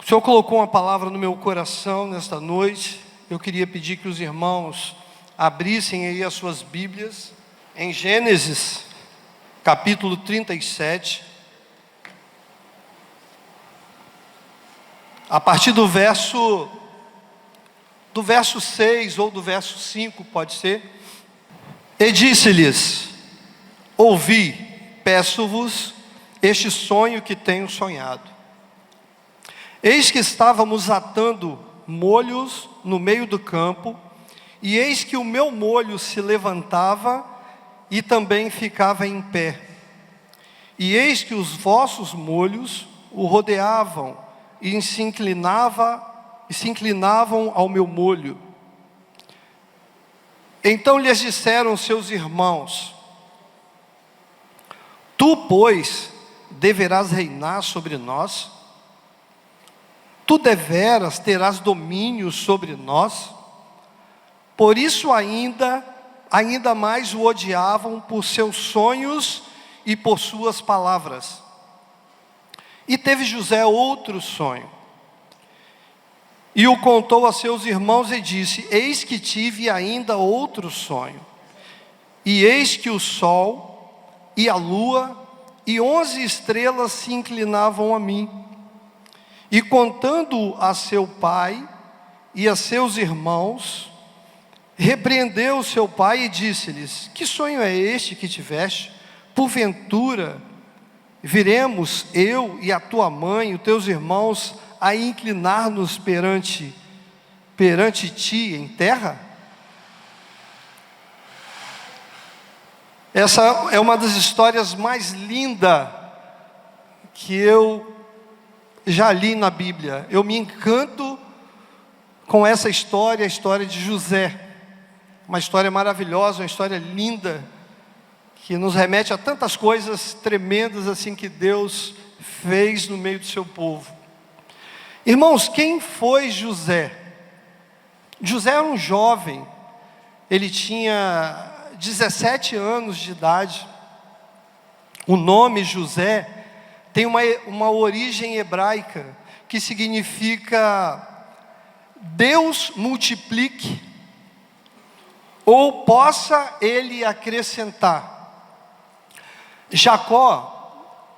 O Senhor colocou uma palavra no meu coração nesta noite. Eu queria pedir que os irmãos abrissem aí as suas Bíblias em Gênesis, capítulo 37. A partir do verso 6 ou do verso 5, pode ser. E disse-lhes: ouvi, peço-vos, este sonho que tenho sonhado. Eis que estávamos atando molhos no meio do campo, e eis que o meu molho se levantava e também ficava em pé. E eis que os vossos molhos o rodeavam e se inclinavam ao meu molho. Então lhes disseram seus irmãos: tu, pois, deverás reinar sobre nós? Tu deveras terás domínio sobre nós? Por isso ainda mais o odiavam por seus sonhos e por suas palavras. E teve José outro sonho, e o contou a seus irmãos e disse: eis que tive ainda outro sonho, e eis que o sol e a lua e 11 estrelas se inclinavam a mim. E contando a seu pai e a seus irmãos, repreendeu seu pai e disse-lhes: que sonho é este que tiveste? Porventura viremos eu e a tua mãe e os teus irmãos a inclinar-nos perante ti em terra? Essa é uma das histórias mais lindas que eu já li na Bíblia. Eu me encanto com essa história, a história de José. Uma história maravilhosa, uma história linda, que nos remete a tantas coisas tremendas assim que Deus fez no meio do seu povo. Irmãos, quem foi José? José era um jovem, ele tinha 17 anos de idade. O nome José tem uma origem hebraica que significa Deus multiplique, ou possa ele acrescentar.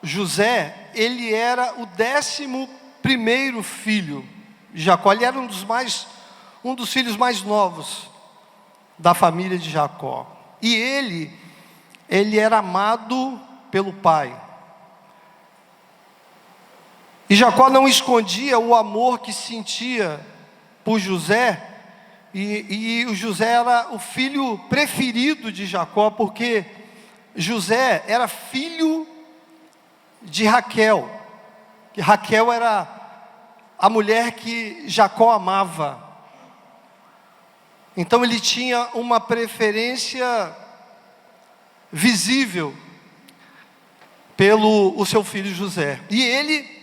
José, ele era o 11º filho de Jacó. Ele era um dos filhos mais novos da família de Jacó. E ele era amado pelo pai. E Jacó não escondia o amor que sentia por José, e o José era o filho preferido de Jacó, porque José era filho de Raquel, que Raquel era a mulher que Jacó amava. Então ele tinha uma preferência visível pelo o seu filho José, e ele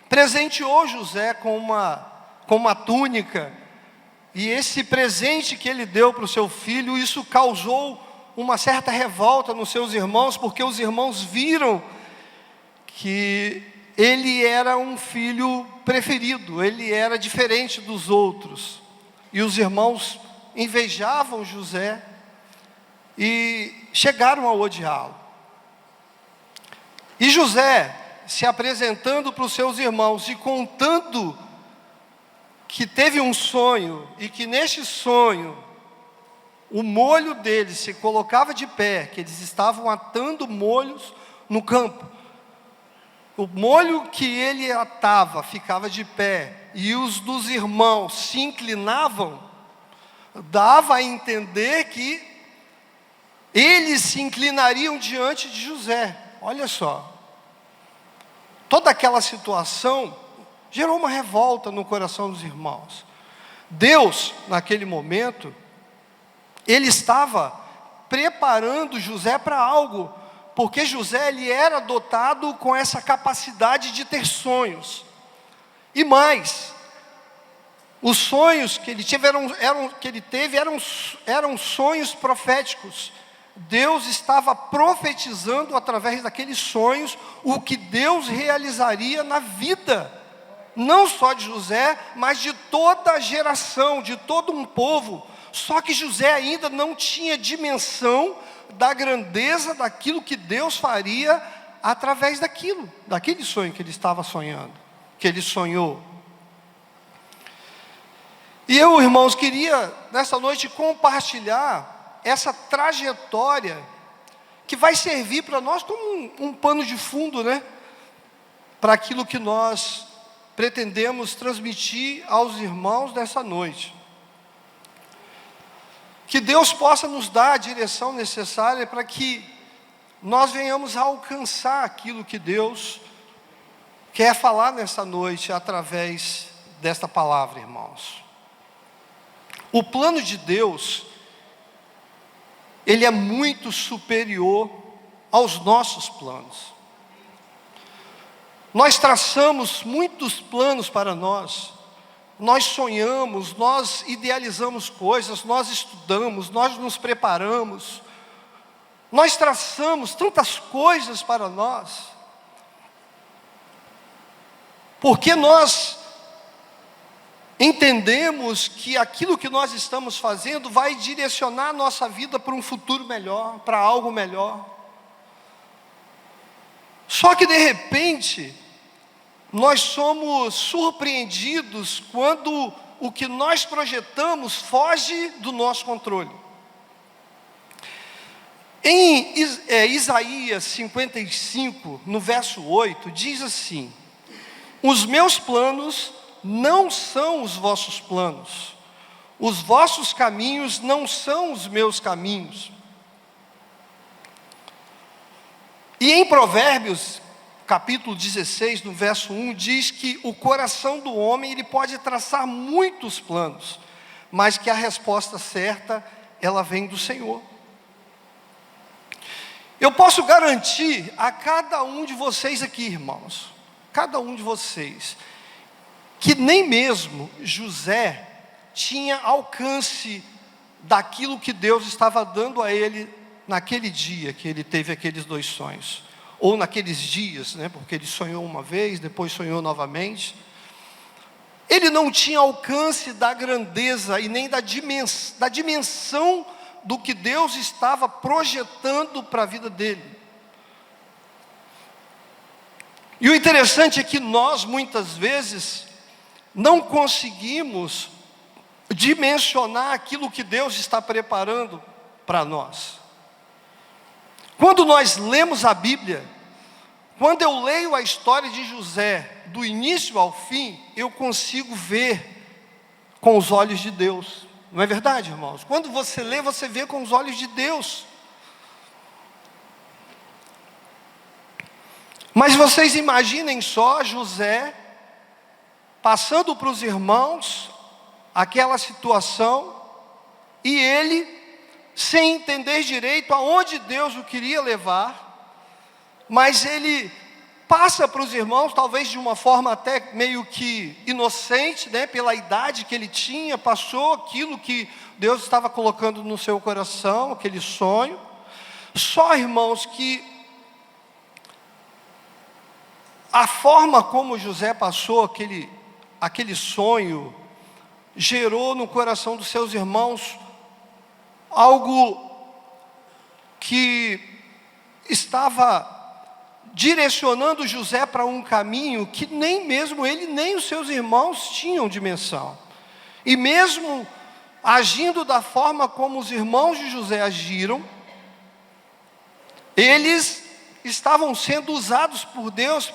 presenteou José com uma túnica, e esse presente que ele deu para o seu filho, isso causou uma certa revolta nos seus irmãos, porque os irmãos viram que ele era um filho preferido, ele era diferente dos outros, e os irmãos invejavam José e chegaram a odiá-lo. E José, se apresentando para os seus irmãos e contando que teve um sonho, e que neste sonho o molho deles se colocava de pé, que eles estavam atando molhos no campo. O molho que ele atava ficava de pé, e os dos irmãos se inclinavam, dava a entender que eles se inclinariam diante de José. Olha só, toda aquela situação gerou uma revolta no coração dos irmãos. Deus, naquele momento, ele estava preparando José para algo, porque José, ele era dotado com essa capacidade de ter sonhos. E mais, os sonhos que ele teve eram sonhos proféticos. Deus estava profetizando através daqueles sonhos o que Deus realizaria na vida não só de José, mas de toda a geração, de todo um povo. Só que José ainda não tinha dimensão da grandeza daquilo que Deus faria através daquele sonho que ele estava sonhando, que ele sonhou. E eu, irmãos, queria nessa noite compartilhar essa trajetória que vai servir para nós como um pano de fundo, né? Para aquilo que nós pretendemos transmitir aos irmãos nessa noite. Que Deus possa nos dar a direção necessária para que nós venhamos a alcançar aquilo que Deus quer falar nessa noite através desta palavra, irmãos. O plano de Deus, ele é muito superior aos nossos planos. Nós traçamos muitos planos para nós. Nós sonhamos, nós idealizamos coisas, nós estudamos, nós nos preparamos. Nós traçamos tantas coisas para nós. Porque nós entendemos que aquilo que nós estamos fazendo vai direcionar a nossa vida para um futuro melhor, para algo melhor. Só que de repente, nós somos surpreendidos quando o que nós projetamos foge do nosso controle. Em Isaías 55, no verso 8, diz assim: os meus planos não são os vossos planos, os vossos caminhos não são os meus caminhos. E em Provérbios, capítulo 16, no verso 1, diz que o coração do homem, ele pode traçar muitos planos, mas que a resposta certa, ela vem do Senhor. Eu posso garantir a cada um de vocês aqui, irmãos, cada um de vocês, que nem mesmo José tinha alcance daquilo que Deus estava dando a ele naquele dia que ele teve aqueles 2 sonhos. Ou naqueles dias, né? Porque ele sonhou uma vez, depois sonhou novamente. Ele não tinha alcance da grandeza e nem da dimensão do que Deus estava projetando para a vida dele. E o interessante é que nós, muitas vezes, não conseguimos dimensionar aquilo que Deus está preparando para nós. Quando nós lemos a Bíblia, quando eu leio a história de José, do início ao fim, eu consigo ver com os olhos de Deus. Não é verdade, irmãos? Quando você lê, você vê com os olhos de Deus. Mas vocês imaginem só José passando para os irmãos aquela situação e ele sem entender direito aonde Deus o queria levar, mas ele passa para os irmãos, talvez de uma forma até meio que inocente, né, pela idade que ele tinha, passou aquilo que Deus estava colocando no seu coração, aquele sonho. Só, irmãos, que a forma como José passou aquele sonho, gerou no coração dos seus irmãos algo que estava direcionando José para um caminho que nem mesmo ele, nem os seus irmãos tinham dimensão. E mesmo agindo da forma como os irmãos de José agiram, eles estavam sendo usados por Deus,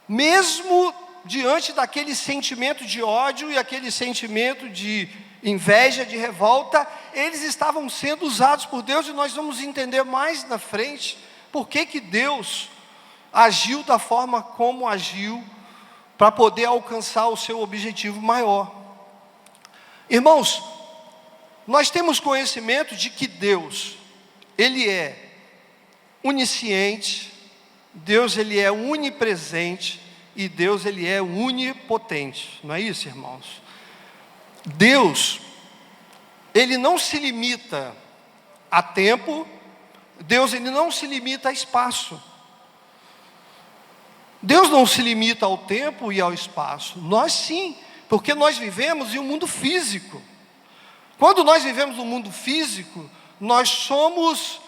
mesmo diante daquele sentimento de ódio e aquele sentimento de inveja, de revolta, eles estavam sendo usados por Deus, e nós vamos entender mais na frente por que Deus agiu da forma como agiu, para poder alcançar o seu objetivo maior. Irmãos, nós temos conhecimento de que Deus, Ele é onisciente, Deus, Ele é onipresente, e Deus, Ele é onipotente. Não é isso, irmãos? Deus, Ele não se limita a tempo, Deus, Ele não se limita a espaço. Deus não se limita ao tempo e ao espaço. Nós sim, porque nós vivemos em um mundo físico. Quando nós vivemos no mundo físico, nós somos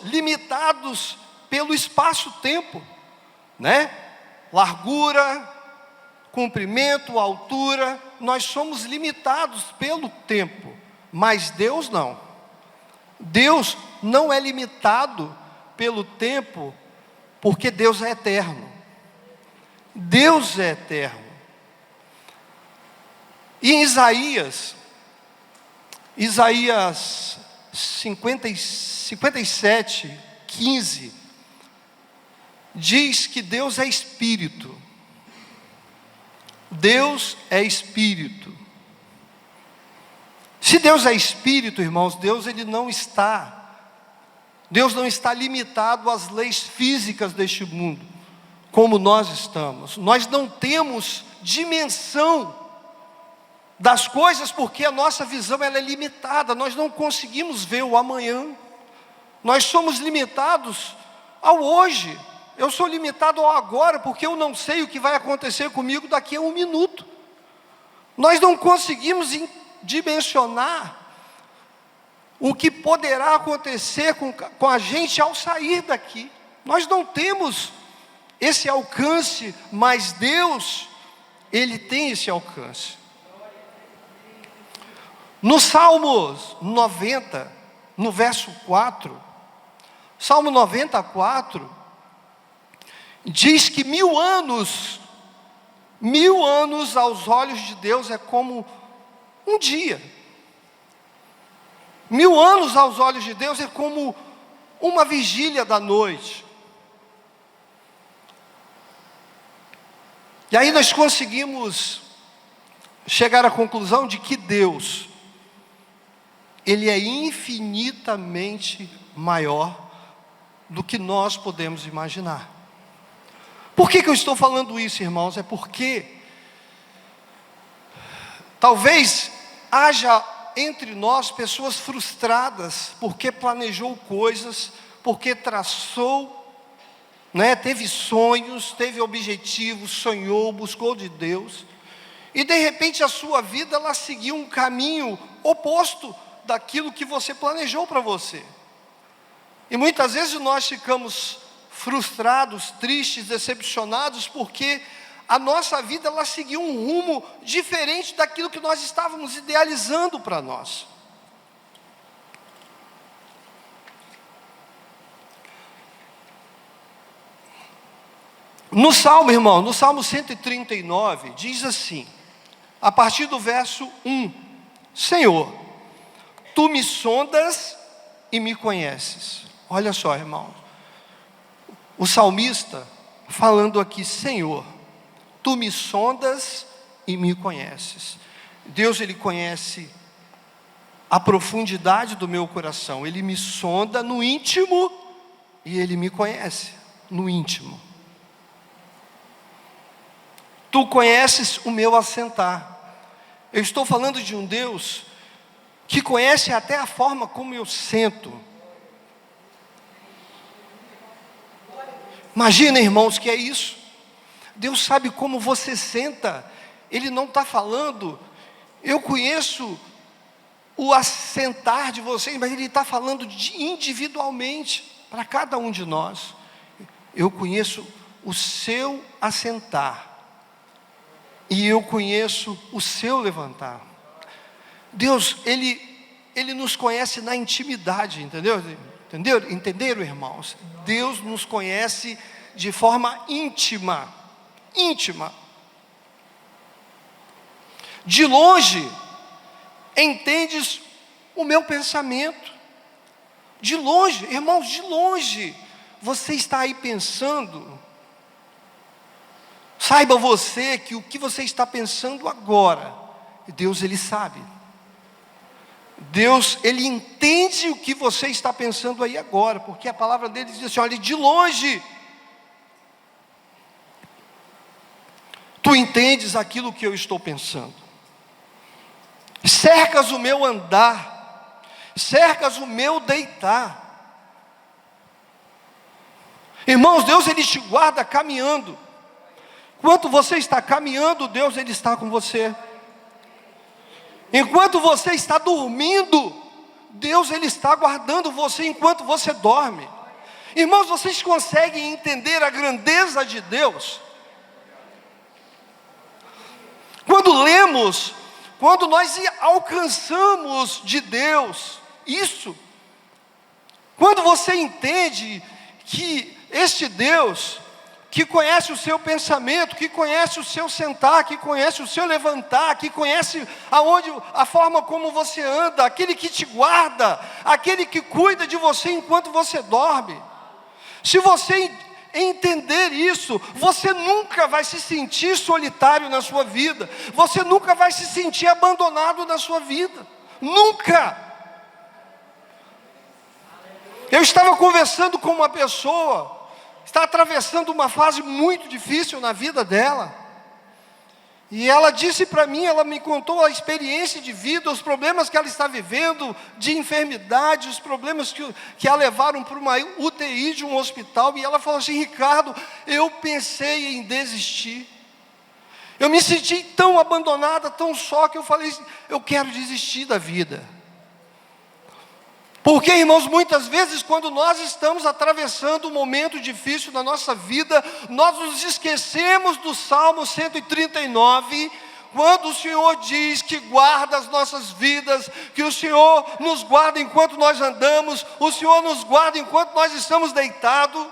limitados pelo espaço-tempo, né? Largura, comprimento, altura, nós somos limitados pelo tempo, mas Deus não. Deus não é limitado pelo tempo, porque Deus é eterno. Deus é eterno. E em Isaías 57, 15, diz que Deus é Espírito. Deus é Espírito. Se Deus é Espírito, irmãos, Deus não está limitado às leis físicas deste mundo, como nós estamos. Nós não temos dimensão das coisas, porque a nossa visão ela é limitada, nós não conseguimos ver o amanhã, nós somos limitados ao hoje. Eu sou limitado ao agora, porque eu não sei o que vai acontecer comigo daqui a um minuto. Nós não conseguimos dimensionar o que poderá acontecer com a gente ao sair daqui. Nós não temos esse alcance, mas Deus, Ele tem esse alcance. No Salmo 90, no verso 4, Salmo 94, diz que 1000 anos aos olhos de Deus é como um dia. 1000 anos aos olhos de Deus é como uma vigília da noite. E aí nós conseguimos chegar à conclusão de que Deus, Ele é infinitamente maior do que nós podemos imaginar. Por que eu estou falando isso, irmãos? É porque talvez haja entre nós pessoas frustradas, porque planejou coisas, porque traçou, teve sonhos, teve objetivos, sonhou, buscou de Deus, e de repente a sua vida ela seguiu um caminho oposto daquilo que você planejou para você. E muitas vezes nós ficamos frustrados, tristes, decepcionados, porque a nossa vida ela seguiu um rumo diferente daquilo que nós estávamos idealizando para nós. No Salmo, irmão, no Salmo 139, diz assim, a partir do verso 1, Senhor, Tu me sondas e me conheces. Olha só, irmão, o salmista falando aqui, Senhor, Tu me sondas e me conheces. Deus, Ele conhece a profundidade do meu coração. Ele me sonda no íntimo e Ele me conhece no íntimo. Tu conheces o meu assentar. Eu estou falando de um Deus que conhece até a forma como eu sento. Imagina, irmãos, que é isso. Deus sabe como você senta. Ele não está falando, eu conheço o assentar de vocês, mas Ele está falando individualmente, para cada um de nós. Eu conheço o seu assentar, e eu conheço o seu levantar. Deus, Ele nos conhece na intimidade, entenderam, irmãos? Deus nos conhece de forma íntima. De longe, entendes o meu pensamento. De longe, irmãos, de longe, você está aí pensando. Saiba você que o que você está pensando agora, Deus, Ele sabe. Deus, Ele entende o que você está pensando aí agora, porque a palavra dele diz assim, olha, de longe, Tu entendes aquilo que eu estou pensando. Cercas o meu andar, cercas o meu deitar. Irmãos, Deus Ele te guarda caminhando. Enquanto você está caminhando, Deus Ele está com você. Enquanto você está dormindo, Deus Ele está guardando você enquanto você dorme. Irmãos, vocês conseguem entender a grandeza de Deus? Quando lemos, quando nós alcançamos de Deus isso, quando você entende que este Deus, que conhece o seu pensamento, que conhece o seu sentar, que conhece o seu levantar, que conhece a forma como você anda, aquele que te guarda, aquele que cuida de você enquanto você dorme. Se você entender isso, você nunca vai se sentir solitário na sua vida, você nunca vai se sentir abandonado na sua vida, nunca. Eu estava conversando com uma pessoa, está atravessando uma fase muito difícil na vida dela, e ela disse para mim, ela me contou a experiência de vida, os problemas que ela está vivendo, de enfermidade, os problemas que a levaram para uma UTI de um hospital, e ela falou assim: Ricardo, eu pensei em desistir, eu me senti tão abandonada, tão só, que eu falei, eu quero desistir da vida. Porque, irmãos, muitas vezes quando nós estamos atravessando um momento difícil na nossa vida, nós nos esquecemos do Salmo 139, quando o Senhor diz que guarda as nossas vidas, que o Senhor nos guarda enquanto nós andamos, o Senhor nos guarda enquanto nós estamos deitados.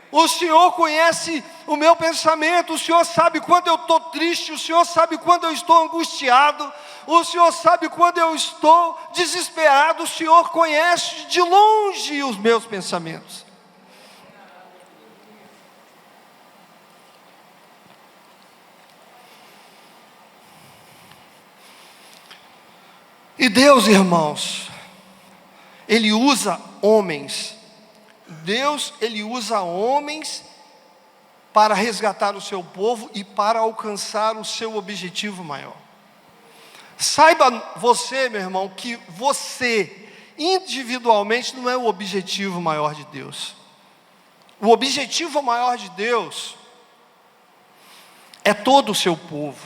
O Senhor conhece o meu pensamento, o Senhor sabe quando eu estou triste, o Senhor sabe quando eu estou angustiado, o Senhor sabe quando eu estou desesperado, o Senhor conhece de longe os meus pensamentos. E Deus, irmãos, Ele usa homens. Deus, Ele usa homens para resgatar o seu povo e para alcançar o seu objetivo maior. Saiba você, meu irmão, que você, individualmente, não é o objetivo maior de Deus. O objetivo maior de Deus é todo o seu povo.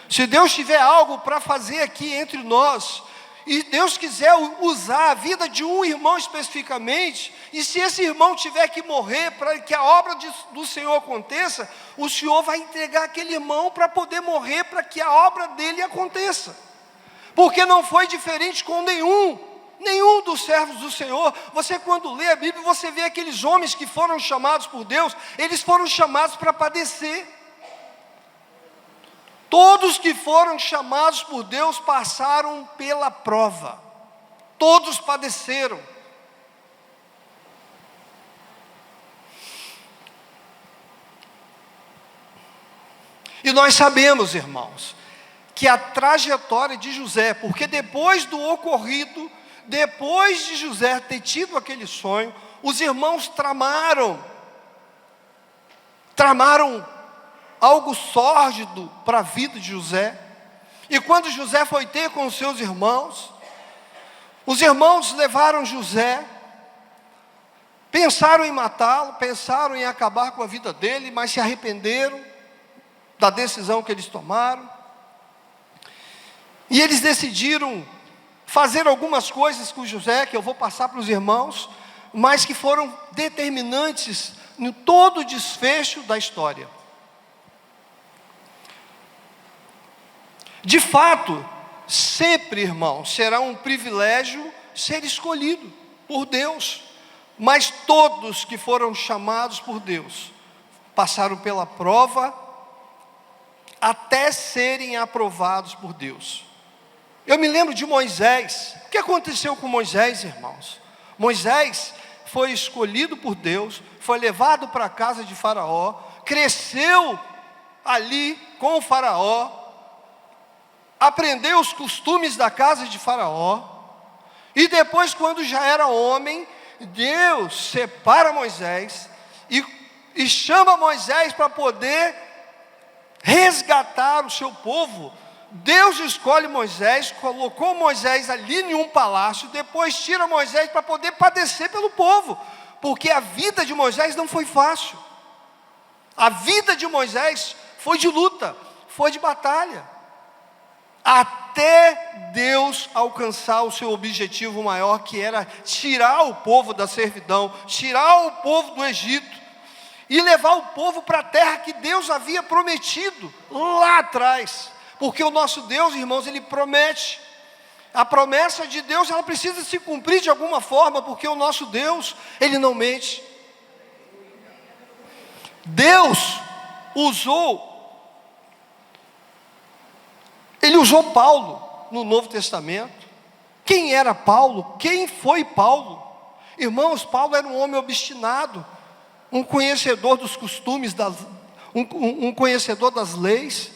Se Deus tiver algo para fazer aqui entre nós, e Deus quiser usar a vida de um irmão especificamente, e se esse irmão tiver que morrer para que a obra do Senhor aconteça, o Senhor vai entregar aquele irmão para poder morrer, para que a obra dele aconteça. Porque não foi diferente com nenhum dos servos do Senhor. Você, quando lê a Bíblia, você vê aqueles homens que foram chamados por Deus, eles foram chamados para padecer. Todos que foram chamados por Deus passaram pela prova. Todos padeceram. E nós sabemos, irmãos, que a trajetória de José, porque depois do ocorrido, depois de José ter tido aquele sonho, os irmãos tramaram algo sórdido para a vida de José. E quando José foi ter com os seus irmãos, os irmãos levaram José, pensaram em matá-lo, pensaram em acabar com a vida dele, mas se arrependeram da decisão que eles tomaram. E eles decidiram fazer algumas coisas com José, que eu vou passar para os irmãos, mas que foram determinantes em todo o desfecho da história. De fato, sempre, irmão, será um privilégio ser escolhido por Deus, mas todos que foram chamados por Deus passaram pela prova até serem aprovados por Deus. Eu me lembro de Moisés. O que aconteceu com Moisés, irmãos? Moisés foi escolhido por Deus, foi levado para a casa de Faraó, cresceu ali com o Faraó, aprendeu os costumes da casa de Faraó, e depois, quando já era homem, Deus separa Moisés e chama Moisés para poder resgatar o seu povo. Deus escolhe Moisés, colocou Moisés ali em um palácio, depois tira Moisés para poder padecer pelo povo, porque a vida de Moisés não foi fácil. A vida de Moisés foi de luta, foi de batalha, até Deus alcançar o seu objetivo maior, que era tirar o povo da servidão, tirar o povo do Egito, e levar o povo para a terra que Deus havia prometido lá atrás. Porque o nosso Deus, irmãos, Ele promete. A promessa de Deus, ela precisa se cumprir de alguma forma, porque o nosso Deus, Ele não mente. Deus Ele usou Paulo no Novo Testamento. Quem era Paulo? Quem foi Paulo? Irmãos, Paulo era um homem obstinado, um conhecedor dos costumes, um conhecedor das leis,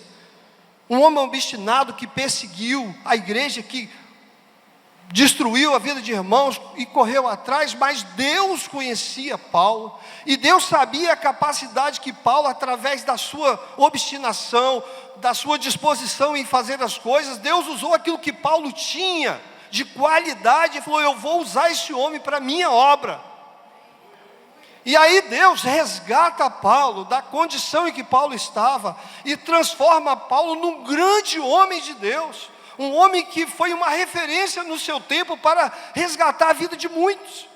um homem obstinado que perseguiu a igreja, que destruiu a vida de irmãos e correu atrás, mas Deus conhecia Paulo, e Deus sabia a capacidade que Paulo, através da sua obstinação, da sua disposição em fazer as coisas, Deus usou aquilo que Paulo tinha de qualidade e falou: eu vou usar esse homem para a minha obra. E aí Deus resgata Paulo da condição em que Paulo estava e transforma Paulo num grande homem de Deus, um homem que foi uma referência no seu tempo para resgatar a vida de muitos.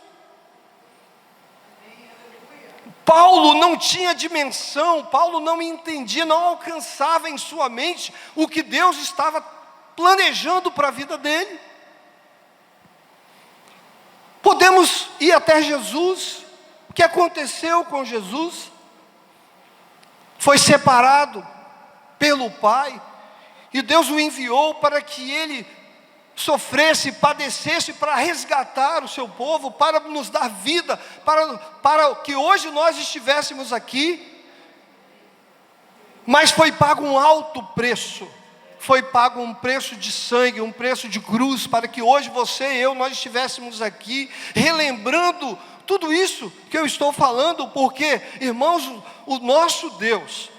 Paulo não tinha dimensão, Paulo não entendia, não alcançava em sua mente o que Deus estava planejando para a vida dele. Podemos ir até Jesus. O que aconteceu com Jesus? Foi separado pelo Pai, e Deus o enviou para que ele sofresse, padecesse, para resgatar o seu povo, para nos dar vida, para que hoje nós estivéssemos aqui. Mas foi pago um alto preço, foi pago um preço de sangue, um preço de cruz, para que hoje você e eu, nós estivéssemos aqui, relembrando tudo isso que eu estou falando, porque, irmãos, o nosso Deus,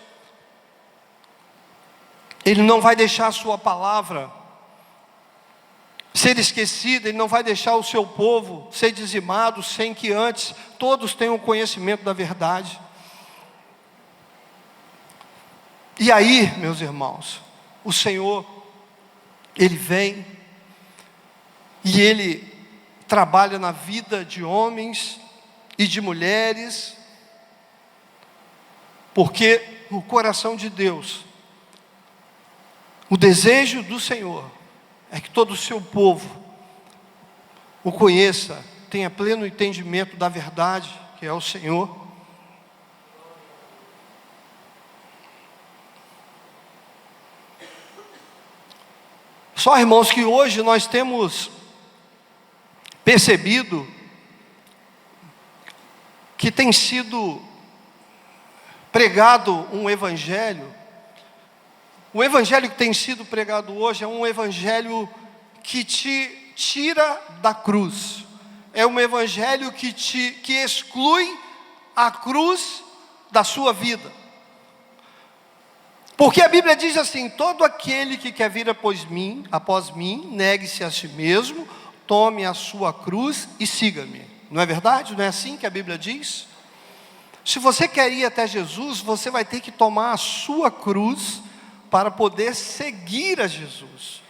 Ele não vai deixar a sua palavra ser esquecida, Ele não vai deixar o seu povo ser dizimado, sem que antes todos tenham conhecimento da verdade. E aí, meus irmãos, o Senhor, Ele vem, e Ele trabalha na vida de homens e de mulheres, porque o coração de Deus, o desejo do Senhor, é que todo o seu povo o conheça, tenha pleno entendimento da verdade, que é o Senhor. Só, irmãos, que hoje nós temos percebido que tem sido pregado um evangelho. O evangelho que tem sido pregado hoje é um evangelho que te tira da cruz. É um evangelho que exclui a cruz da sua vida. Porque a Bíblia diz assim: todo aquele que quer vir após mim, negue-se a si mesmo, tome a sua cruz e siga-me. Não é verdade? Não é assim que a Bíblia diz? Se você quer ir até Jesus, você vai ter que tomar a sua cruz para poder seguir a Jesus.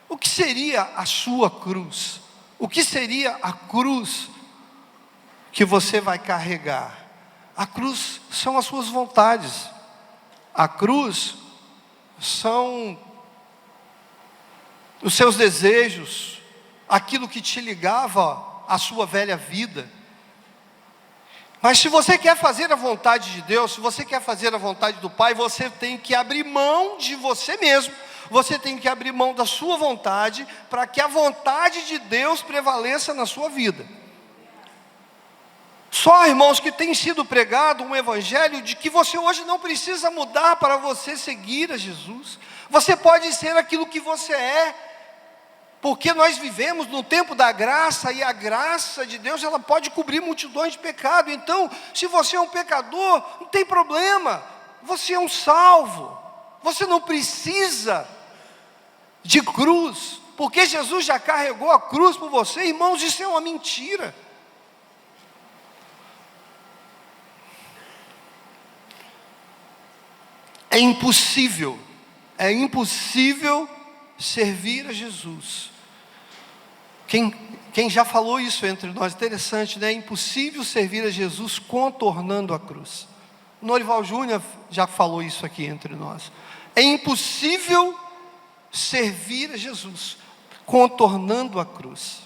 O que seria a sua cruz? O que seria a cruz que você vai carregar? A cruz são as suas vontades. A cruz são os seus desejos, aquilo que te ligava à sua velha vida. Mas se você quer fazer a vontade de Deus, se você quer fazer a vontade do Pai, você tem que abrir mão de você mesmo, você tem que abrir mão da sua vontade, para que a vontade de Deus prevaleça na sua vida. Só, irmãos, que tem sido pregado um evangelho de que você hoje não precisa mudar para você seguir a Jesus. Você pode ser aquilo que você é, porque nós vivemos no tempo da graça, e a graça de Deus, ela pode cobrir multidões de pecado. Então, se você é um pecador, não tem problema, você é um salvo, você não precisa de cruz, porque Jesus já carregou a cruz por você. Irmãos, isso é uma mentira. é impossível servir a Jesus. Quem já falou isso entre nós, interessante, né? É impossível servir a Jesus contornando a cruz. O Norival Júnior já falou isso aqui entre nós. É impossível servir a Jesus contornando a cruz.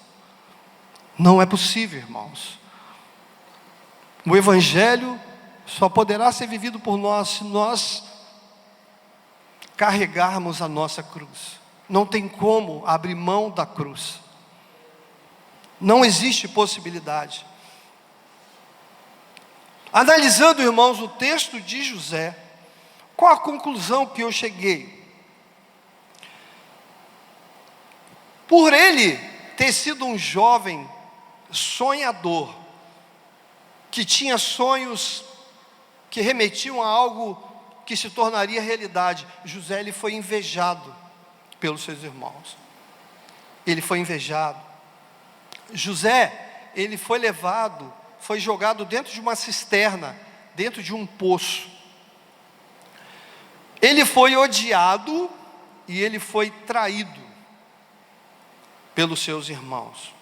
Não é possível, irmãos. O Evangelho só poderá ser vivido por nós se nós carregarmos a nossa cruz. Não tem como abrir mão da cruz. Não existe possibilidade. Analisando, irmãos, o texto de José, qual a conclusão que eu cheguei? Por ele ter sido um jovem sonhador, que tinha sonhos que remetiam a algo que se tornaria realidade, José, ele foi invejado pelos seus irmãos. Ele foi invejado. José, ele foi levado, foi jogado dentro de uma cisterna, dentro de um poço. Ele foi odiado e ele foi traído pelos seus irmãos.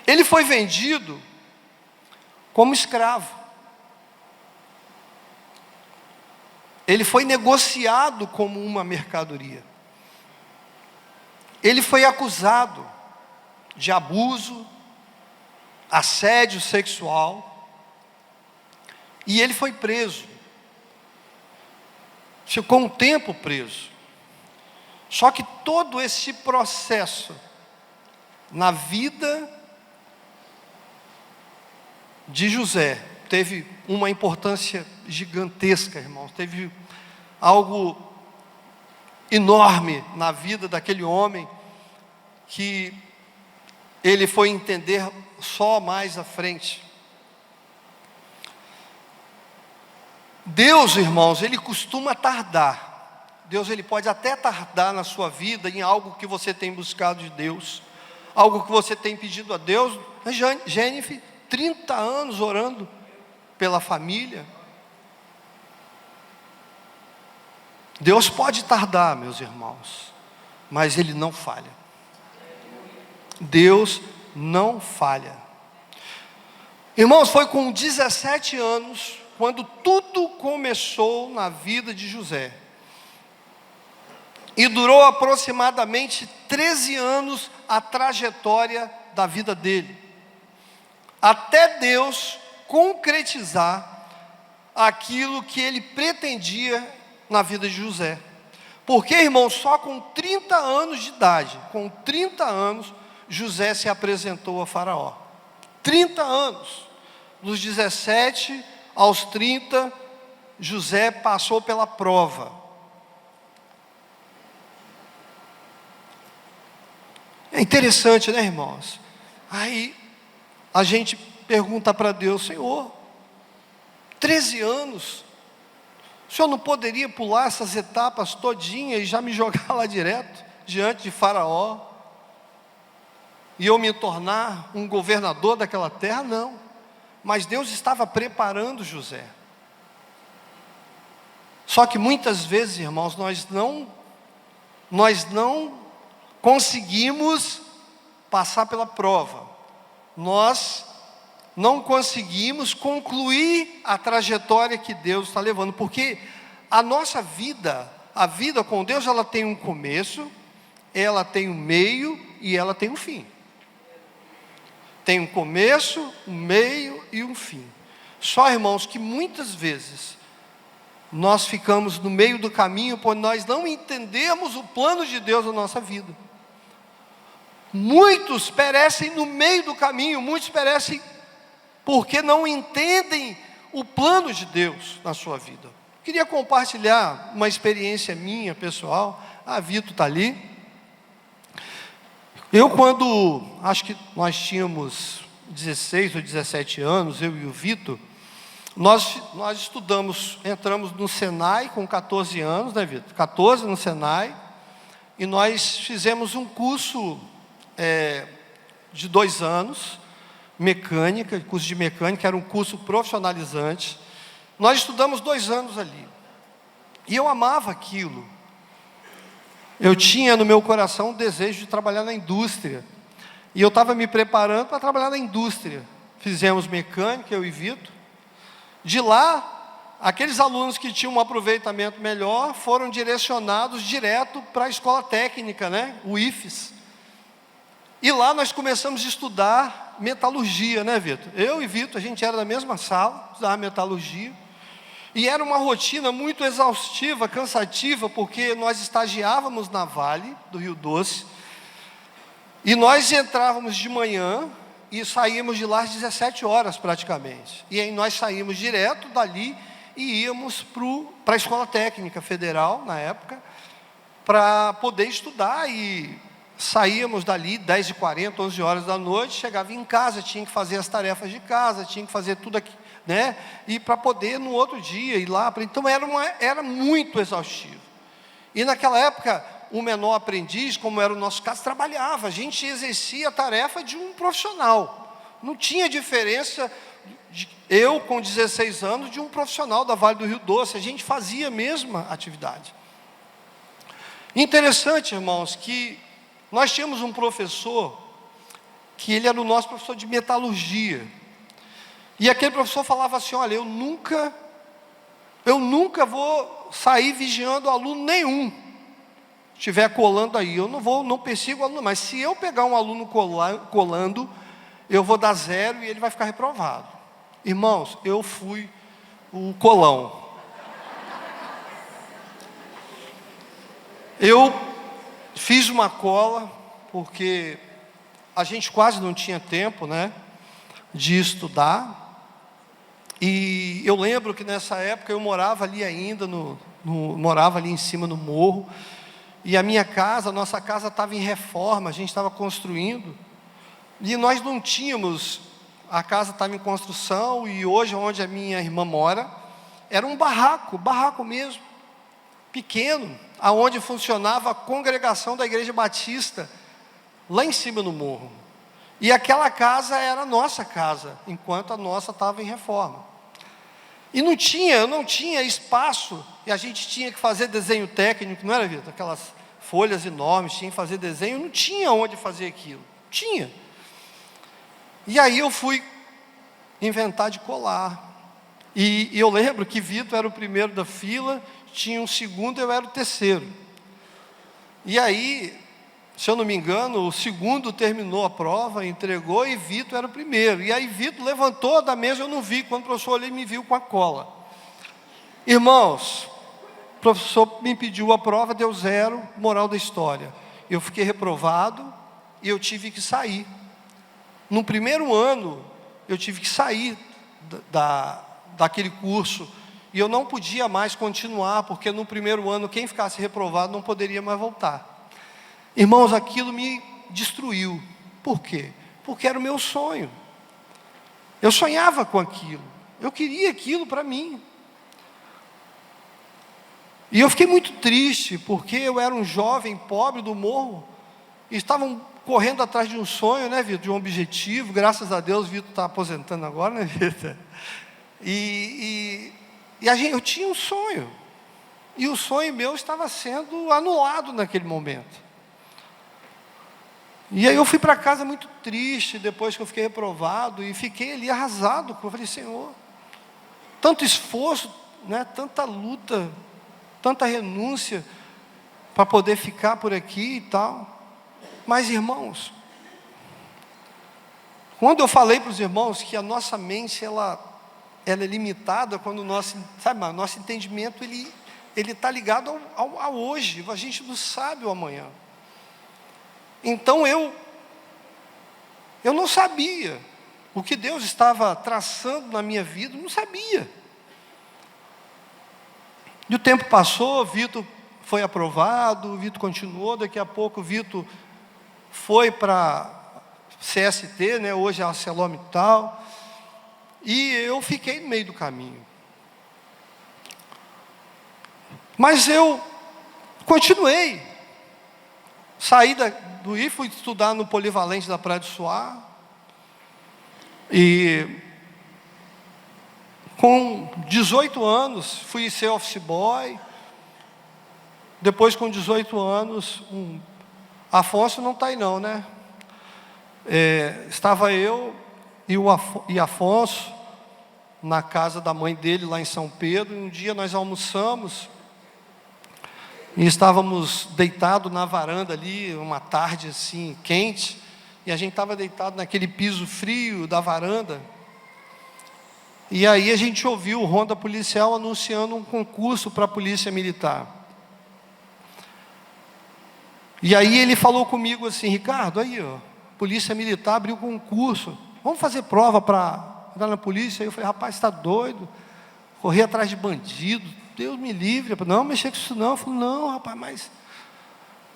Ele foi vendido como escravo. Ele foi negociado como uma mercadoria. Ele foi acusado de abuso, assédio sexual, e ele foi preso. Ficou um tempo preso. Só que todo esse processo na vida de José teve uma importância gigantesca, irmãos. Teve algo enorme na vida daquele homem que ele foi entender só mais à frente. Deus, irmãos, ele costuma tardar. Deus, ele pode até tardar na sua vida em algo que você tem buscado de Deus, algo que você tem pedido a Deus. Jennifer, 30 anos orando pela família. Deus pode tardar, meus irmãos, mas Ele não falha. Deus não falha. Irmãos, foi com 17 anos, quando tudo começou na vida de José. E durou aproximadamente 13 anos a trajetória da vida dele. Até Deus concretizar aquilo que ele pretendia na vida de José. Porque, irmão, só com 30 anos de idade, com 30 anos, José se apresentou a Faraó. 30 anos. Dos 17 aos 30, José passou pela prova. É interessante, né, irmãos? Aí a gente pergunta para Deus: Senhor, 13 anos, o Senhor não poderia pular essas etapas todinhas e já me jogar lá direto, diante de Faraó, e eu me tornar um governador daquela terra? Não. Mas Deus estava preparando José. Só que muitas vezes, irmãos, nós não conseguimos passar pela prova. Nós não conseguimos concluir a trajetória que Deus está levando, porque a nossa vida, a vida com Deus, ela tem um começo, ela tem um meio e ela tem um fim. Tem um começo, um meio e um fim. Só, irmãos, que muitas vezes nós ficamos no meio do caminho, pois nós não entendemos o plano de Deus na nossa vida. Muitos perecem no meio do caminho, muitos perecem porque não entendem o plano de Deus na sua vida. Queria compartilhar uma experiência minha, pessoal. A Vitor está ali. Eu, quando, acho que nós tínhamos 16 ou 17 anos, eu e o Vitor, nós estudamos, entramos no Senai com 14 anos, né, Vitor? 14 no Senai, e nós fizemos um curso de 2 anos, mecânica, curso de mecânica, era um curso profissionalizante. Nós estudamos 2 anos ali. E eu amava aquilo. Eu tinha no meu coração o desejo de trabalhar na indústria. E eu estava me preparando para trabalhar na indústria. Fizemos mecânica, eu e Vitor. De lá, aqueles alunos que tinham um aproveitamento melhor foram direcionados direto para a escola técnica, né? O IFES. E lá nós começamos a estudar metalurgia, né, Vitor? Eu e Vitor, a gente era da mesma sala, estudava metalurgia. E era uma rotina muito exaustiva, cansativa, porque nós estagiávamos na Vale do Rio Doce. E nós entrávamos de manhã e saímos de lá às 17 horas praticamente. E aí nós saímos direto dali e íamos para a Escola Técnica Federal, na época, para poder estudar. E saíamos dali 10h40, 11 horas da noite, chegava em casa, tinha que fazer as tarefas de casa, tinha que fazer tudo aqui, né? E para poder no outro dia ir lá. Então era muito exaustivo. E naquela época, o menor aprendiz, como era o nosso caso, trabalhava. A gente exercia a tarefa de um profissional. Não tinha diferença, eu com 16 anos, de um profissional da Vale do Rio Doce. A gente fazia a mesma atividade. Interessante, irmãos, que nós tínhamos um professor, que ele era o nosso professor de metalurgia. E aquele professor falava assim: olha, eu nunca vou sair vigiando aluno nenhum. Se estiver colando aí, eu não persigo o aluno, mas se eu pegar um aluno colando, eu vou dar 0 e ele vai ficar reprovado. Irmãos, eu fui o colão. Eu fiz uma cola, porque a gente quase não tinha tempo, né, de estudar. E eu lembro que nessa época eu morava ali ainda, morava ali em cima no morro. E a nossa casa estava em reforma, a gente estava construindo. E nós não tínhamos, a casa estava em construção, e hoje onde a minha irmã mora, era um barraco mesmo, pequeno, aonde funcionava a congregação da Igreja Batista, lá em cima no morro. E aquela casa era a nossa casa, enquanto a nossa estava em reforma. E eu não tinha espaço, e a gente tinha que fazer desenho técnico, não era, Vitor? Aquelas folhas enormes, tinha que fazer desenho, não tinha onde fazer aquilo, tinha. E aí eu fui inventar de colar. E eu lembro que Vitor era o primeiro da fila, tinha um segundo, eu era o terceiro. E aí, se eu não me engano, o segundo terminou a prova, entregou, e Vitor era o primeiro. E aí Vitor levantou da mesa, eu não vi, quando o professor olhou, ele me viu com a cola. Irmãos, o professor me pediu a prova, deu 0, moral da história. Eu fiquei reprovado e eu tive que sair. No primeiro ano, eu tive que sair daquele curso. E eu não podia mais continuar, porque no primeiro ano, quem ficasse reprovado não poderia mais voltar. Irmãos, aquilo me destruiu. Por quê? Porque era o meu sonho. Eu sonhava com aquilo. Eu queria aquilo para mim. E eu fiquei muito triste, porque eu era um jovem pobre do morro, e estavam correndo atrás de um sonho, né, Vitor? De um objetivo. Graças a Deus, Vitor está aposentando agora, né, Vitor? Eu tinha um sonho. E o sonho meu estava sendo anulado naquele momento. E aí eu fui para casa muito triste, depois que eu fiquei reprovado, e fiquei ali arrasado. Eu falei: Senhor, tanto esforço, né, tanta luta, tanta renúncia para poder ficar por aqui e tal. Mas, irmãos, quando eu falei para os irmãos que a nossa mente ela é limitada, quando o nosso entendimento ele está ligado ao hoje, a gente não sabe o amanhã. Então eu não sabia o que Deus estava traçando na minha vida, não sabia. E o tempo passou, Vitor foi aprovado, Vitor continuou, daqui a pouco Vitor foi para CST, né, hoje é a ArcelorMittal, e eu fiquei no meio do caminho. Mas eu continuei. Saí do IFE, fui estudar no Polivalente da Praia do Suá. E com 18 anos, fui ser office boy. Depois, com 18 anos, Afonso não está aí não, né? Estava eu e Afonso na casa da mãe dele, lá em São Pedro, e um dia nós almoçamos, e estávamos deitados na varanda ali, uma tarde assim, quente, e a gente estava deitado naquele piso frio da varanda, e aí a gente ouviu o ronda policial anunciando um concurso para a polícia militar. E aí ele falou comigo assim: Ricardo, aí ó, polícia militar abriu concurso, vamos fazer prova para entrar na polícia? Aí eu falei: rapaz, você está doido? Correr atrás de bandido, Deus me livre, não mexer com isso não. Eu falei: não rapaz, mas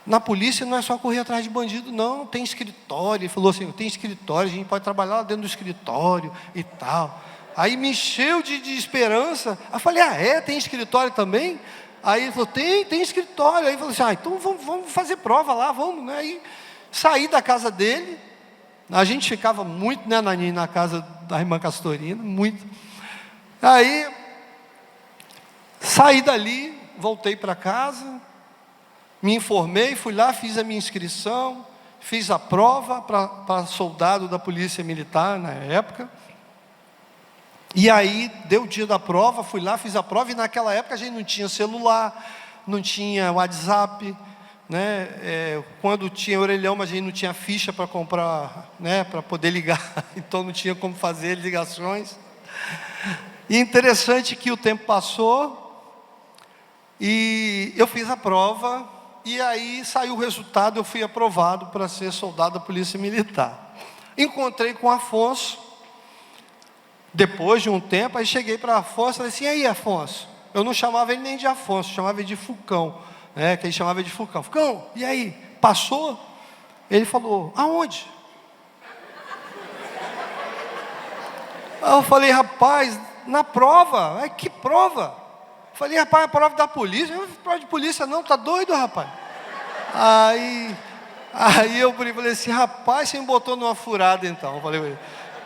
na polícia não é só correr atrás de bandido não, tem escritório. Ele falou assim: tem escritório, a gente pode trabalhar lá dentro do escritório e tal. Aí me encheu de esperança. Aí eu falei: tem escritório também? Aí ele falou: tem escritório. Aí eu falei assim: então vamos fazer prova lá, vamos, né? Aí saí da casa dele, a gente ficava muito, né, na casa da irmã Castorina, muito. Aí, saí dali, voltei para casa, me informei, fui lá, fiz a minha inscrição, fiz a prova para soldado da polícia militar na época. E aí, deu o dia da prova, fui lá, fiz a prova, e naquela época a gente não tinha celular, não tinha WhatsApp, né? Quando tinha orelhão, mas a gente não tinha ficha para comprar, né, para poder ligar, então não tinha como fazer ligações. E interessante que o tempo passou, e eu fiz a prova, e aí saiu o resultado, eu fui aprovado para ser soldado da polícia militar. Encontrei com o Afonso, depois de um tempo, aí cheguei para Afonso e falei assim: e aí, Afonso? Eu não chamava ele nem de Afonso, chamava ele de Fucão, né? Que ele chamava ele de Fucão. Fucão, e aí, passou? Ele falou: aonde? Aí eu falei: rapaz, na prova. Que prova? Eu falei: rapaz, a prova da polícia. Eu, prova de polícia não, tá doido, rapaz? Aí eu falei assim: rapaz, você me botou numa furada então. Eu falei: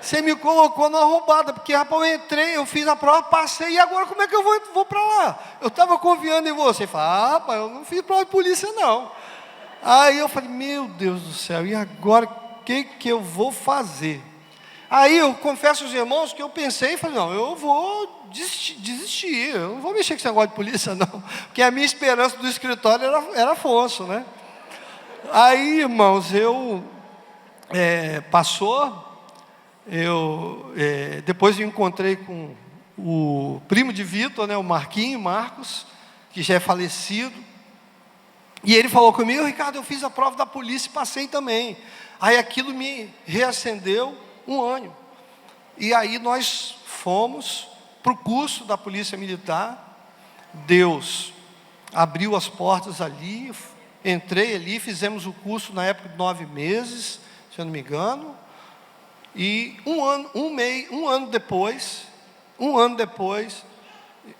você me colocou numa roubada, porque rapaz, eu entrei, eu fiz a prova, passei, e agora como é que eu vou para lá? Eu estava confiando em você. Ele falou: rapaz, eu não fiz prova de polícia não. Aí eu falei: meu Deus do céu, e agora o que eu vou fazer? Aí eu confesso aos irmãos que eu pensei e falei: não, eu vou desistir, eu não vou mexer com esse negócio de polícia não, porque a minha esperança do escritório era Afonso, né? Aí, irmãos, passou. Depois eu encontrei com o primo de Vitor, né, o Marcos, que já é falecido, e ele falou comigo: Ricardo, eu fiz a prova da polícia e passei também. Aí aquilo me reacendeu um ânimo, e aí nós fomos para o curso da polícia militar. Deus abriu as portas ali, entrei ali, fizemos o curso na época de 9 meses, se eu não me engano. E um ano depois,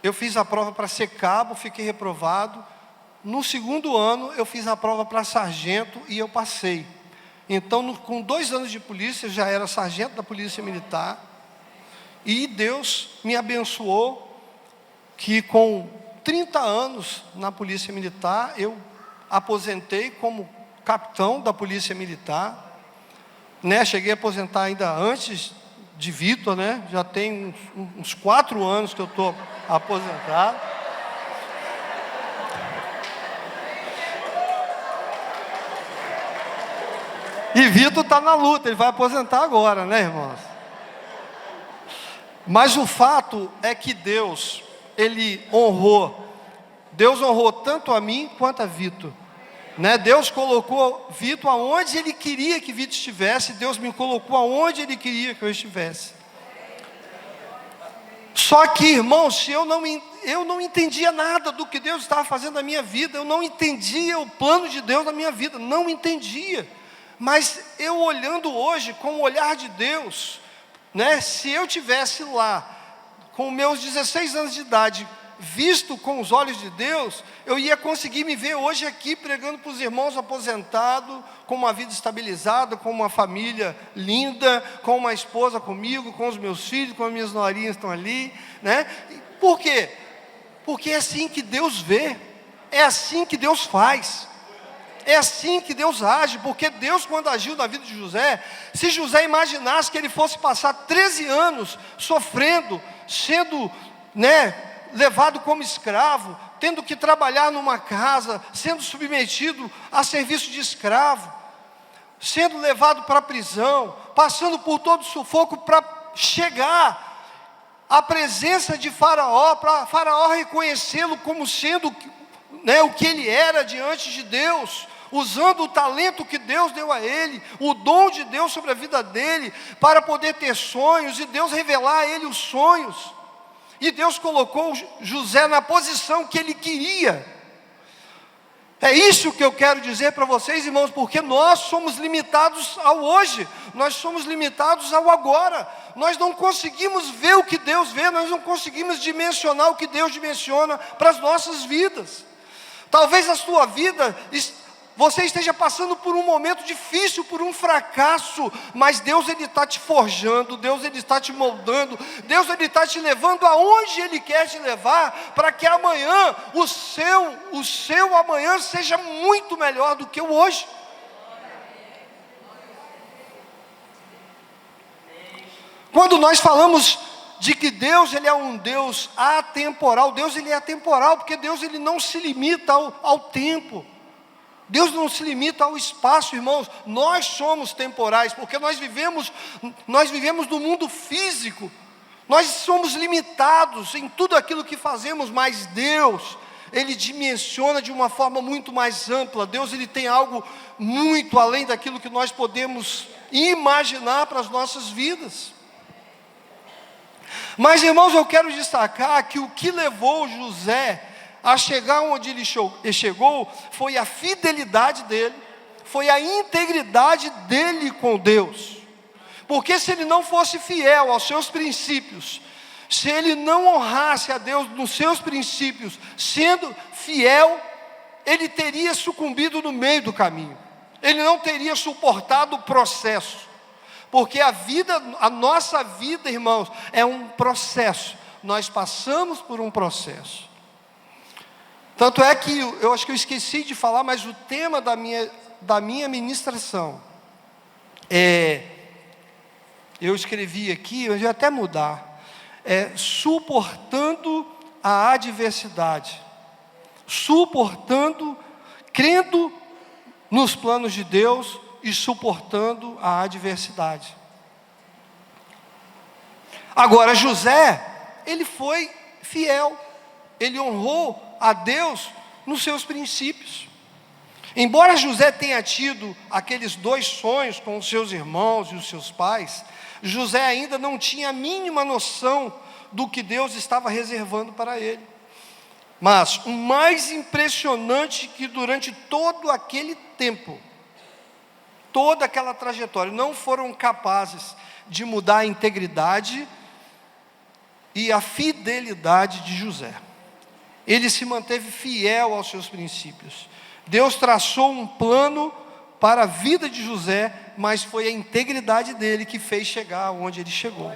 eu fiz a prova para ser cabo, fiquei reprovado. No segundo ano, eu fiz a prova para sargento e eu passei. Então, com 2 anos de polícia, eu já era sargento da polícia militar. E Deus me abençoou, que com 30 anos na polícia militar, eu aposentei como capitão da polícia militar. Né, cheguei a aposentar ainda antes de Vitor, né? Já tem uns 4 anos que eu estou aposentado. E Vitor está na luta, ele vai aposentar agora, né, irmãos? Mas o fato é que Deus honrou tanto a mim quanto a Vitor. Né? Deus colocou Vitor aonde Ele queria que Vitor estivesse. Deus me colocou aonde Ele queria que eu estivesse. Só que, irmãos, eu não entendia nada do que Deus estava fazendo na minha vida. Eu não entendia o plano de Deus na minha vida. Não entendia. Mas eu olhando hoje com o olhar de Deus, né? Se eu tivesse lá com meus 16 anos de idade, visto com os olhos de Deus, eu ia conseguir me ver hoje aqui pregando para os irmãos aposentados, com uma vida estabilizada, com uma família linda, com uma esposa comigo, com os meus filhos, com as minhas norinhas que estão ali, né? Por quê? Porque é assim que Deus vê. É assim que Deus faz. É assim que Deus age, porque Deus, quando agiu na vida de José, se José imaginasse que ele fosse passar 13 anos sofrendo, sendo, levado como escravo, tendo que trabalhar numa casa, sendo submetido a serviço de escravo, sendo levado para a prisão, passando por todo o sufoco para chegar à presença de Faraó, para Faraó reconhecê-lo como sendo o que ele era diante de Deus, usando o talento que Deus deu a ele, o dom de Deus sobre a vida dele, para poder ter sonhos, e Deus revelar a ele os sonhos, e Deus colocou José na posição que ele queria. É isso que eu quero dizer para vocês, irmãos, porque nós somos limitados ao hoje, nós somos limitados ao agora, nós não conseguimos ver o que Deus vê, nós não conseguimos dimensionar o que Deus dimensiona para as nossas vidas. Talvez a sua vida, você esteja passando por um momento difícil, por um fracasso, mas Deus Ele está te forjando, Deus Ele está te moldando, Deus Ele está te levando aonde Ele quer te levar, para que amanhã, o seu amanhã seja muito melhor do que o hoje. Quando nós falamos de que Deus Ele é um Deus atemporal, Deus Ele é atemporal, porque Deus Ele não se limita ao tempo. Deus não se limita ao espaço, irmãos. Nós somos temporais, porque nós vivemos no mundo físico. Nós somos limitados em tudo aquilo que fazemos, mas Deus, Ele dimensiona de uma forma muito mais ampla. Deus, Ele tem algo muito além daquilo que nós podemos imaginar para as nossas vidas. Mas, irmãos, eu quero destacar que o que levou José a chegar onde ele chegou, foi a fidelidade dele, foi a integridade dele com Deus. Porque se ele não fosse fiel aos seus princípios, se ele não honrasse a Deus nos seus princípios, sendo fiel, ele teria sucumbido no meio do caminho, ele não teria suportado o processo, porque a nossa vida, irmãos, é um processo, nós passamos por um processo. Tanto é que eu acho que eu esqueci de falar, mas o tema da minha ministração eu escrevi aqui, eu ia até mudar, suportando a adversidade, suportando, crendo nos planos de Deus e suportando a adversidade. Agora José, ele foi fiel, ele honrou a Deus nos seus princípios. Embora José tenha tido aqueles 2 sonhos com os seus irmãos e os seus pais, José ainda não tinha a mínima noção do que Deus estava reservando para ele. Mas o mais impressionante é que durante todo aquele tempo, toda aquela trajetória, não foram capazes de mudar a integridade e a fidelidade de José. Ele se manteve fiel aos seus princípios. Deus traçou um plano para a vida de José, mas foi a integridade dele que fez chegar onde ele chegou.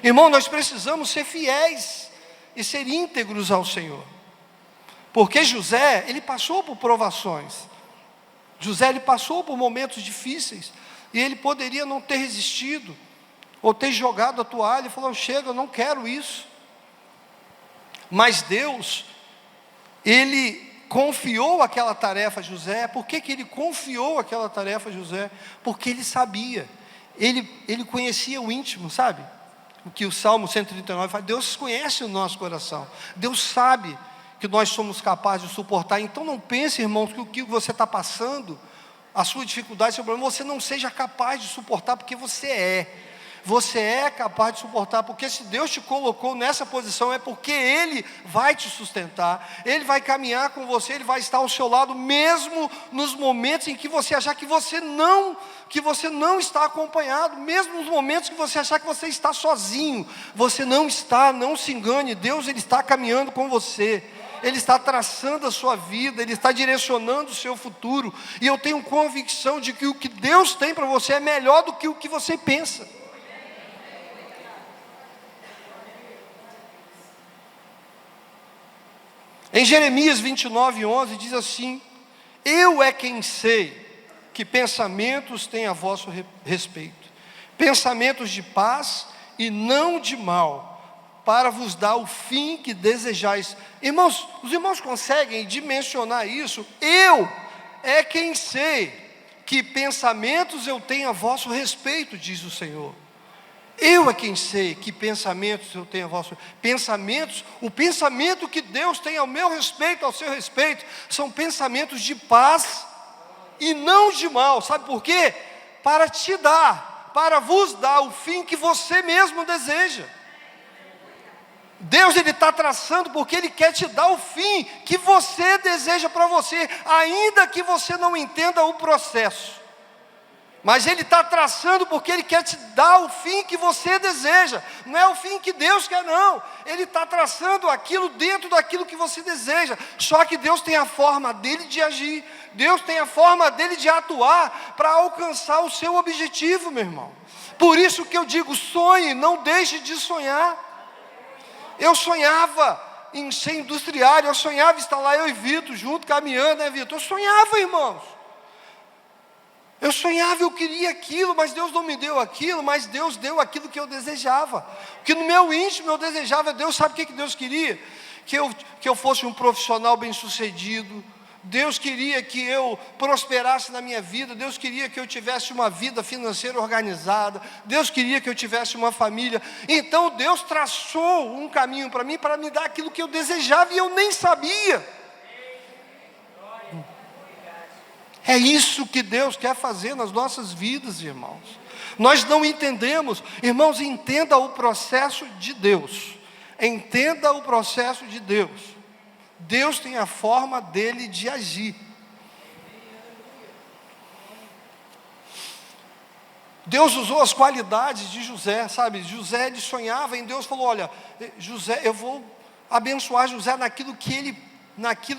Irmão, nós precisamos ser fiéis e ser íntegros ao Senhor. Porque José, ele passou por provações. José, ele passou por momentos difíceis. E ele poderia não ter resistido, ou ter jogado a toalha e falou: chega, eu não quero isso. Mas Deus, Ele confiou aquela tarefa a José. Por que Ele confiou aquela tarefa a José? Porque Ele sabia, Ele conhecia o íntimo, sabe? O que o Salmo 139 fala, Deus conhece o nosso coração, Deus sabe que nós somos capazes de suportar. Então não pense, irmãos, que o que você está passando, a sua dificuldade, seu problema, você não seja capaz de suportar, porque você é capaz de suportar, porque se Deus te colocou nessa posição, é porque Ele vai te sustentar, Ele vai caminhar com você, Ele vai estar ao seu lado, mesmo nos momentos em que você achar que você não está acompanhado, mesmo nos momentos que você achar que você está sozinho, você não está, não se engane, Deus Ele está caminhando com você, Ele está traçando a sua vida, Ele está direcionando o seu futuro, e eu tenho convicção de que o que Deus tem para você é melhor do que o que você pensa. Em Jeremias 29:11 diz assim: eu é quem sei que pensamentos têm a vosso respeito, pensamentos de paz e não de mal, para vos dar o fim que desejais. Irmãos, os irmãos conseguem dimensionar isso? Eu é quem sei que pensamentos eu tenho a vosso respeito, diz o Senhor. Eu é quem sei que pensamentos eu tenho a vosso pensamentos, o pensamento que Deus tem ao meu respeito, ao seu respeito, são pensamentos de paz e não de mal. Sabe por quê? Para te dar, para vos dar o fim que você mesmo deseja. Deus, Ele está traçando porque Ele quer te dar o fim que você deseja para você, ainda que você não entenda o processo. Mas Ele está traçando porque Ele quer te dar o fim que você deseja. Não é o fim que Deus quer, não. Ele está traçando aquilo dentro daquilo que você deseja. Só que Deus tem a forma dEle de agir. Deus tem a forma dEle de atuar para alcançar o seu objetivo, meu irmão. Por isso que eu digo, sonhe, não deixe de sonhar. Eu sonhava em ser industriário. Eu sonhava em estar lá, eu e Vitor, junto, caminhando, né, Vitor? Eu sonhava, irmãos. Eu sonhava, eu queria aquilo, mas Deus não me deu aquilo, mas Deus deu aquilo que eu desejava. Porque no meu íntimo eu desejava, Deus sabe o que Deus queria? Que eu fosse um profissional bem-sucedido. Deus queria que eu prosperasse na minha vida. Deus queria que eu tivesse uma vida financeira organizada. Deus queria que eu tivesse uma família. Então Deus traçou um caminho para mim, para me dar aquilo que eu desejava e eu nem sabia. É isso que Deus quer fazer nas nossas vidas, irmãos. Nós não entendemos. Irmãos, entenda o processo de Deus. Entenda o processo de Deus. Deus tem a forma dEle de agir. Deus usou as qualidades de José, sabe? José, ele sonhava em Deus, falou: olha, José, eu vou abençoar José naquilo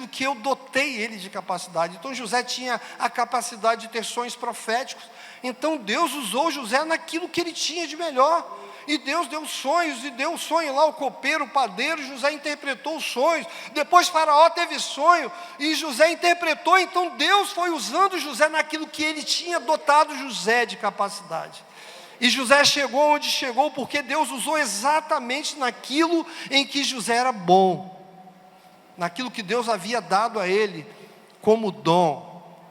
que eu dotei ele de capacidade. Então José tinha a capacidade de ter sonhos proféticos. Então Deus usou José naquilo que ele tinha de melhor. E Deus deu sonhos, e deu o sonho lá, o copeiro, o padeiro. José interpretou os sonhos. Depois Faraó teve sonho, e José interpretou. Então Deus foi usando José naquilo que ele tinha dotado José de capacidade. E José chegou onde chegou, porque Deus usou exatamente naquilo em que José era bom, naquilo que Deus havia dado a ele como dom.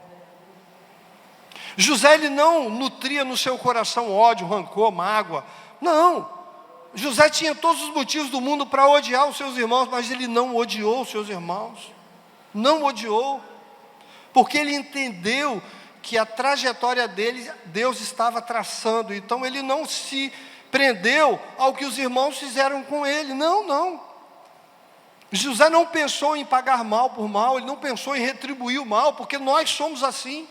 José, ele não nutria no seu coração ódio, rancor, mágoa. Não. José tinha todos os motivos do mundo para odiar os seus irmãos, mas ele não odiou os seus irmãos. Não odiou. Porque ele entendeu que a trajetória dele, Deus estava traçando. Então ele não se prendeu ao que os irmãos fizeram com ele. Não. José não pensou em pagar mal por mal, ele não pensou em retribuir o mal, porque nós somos assim.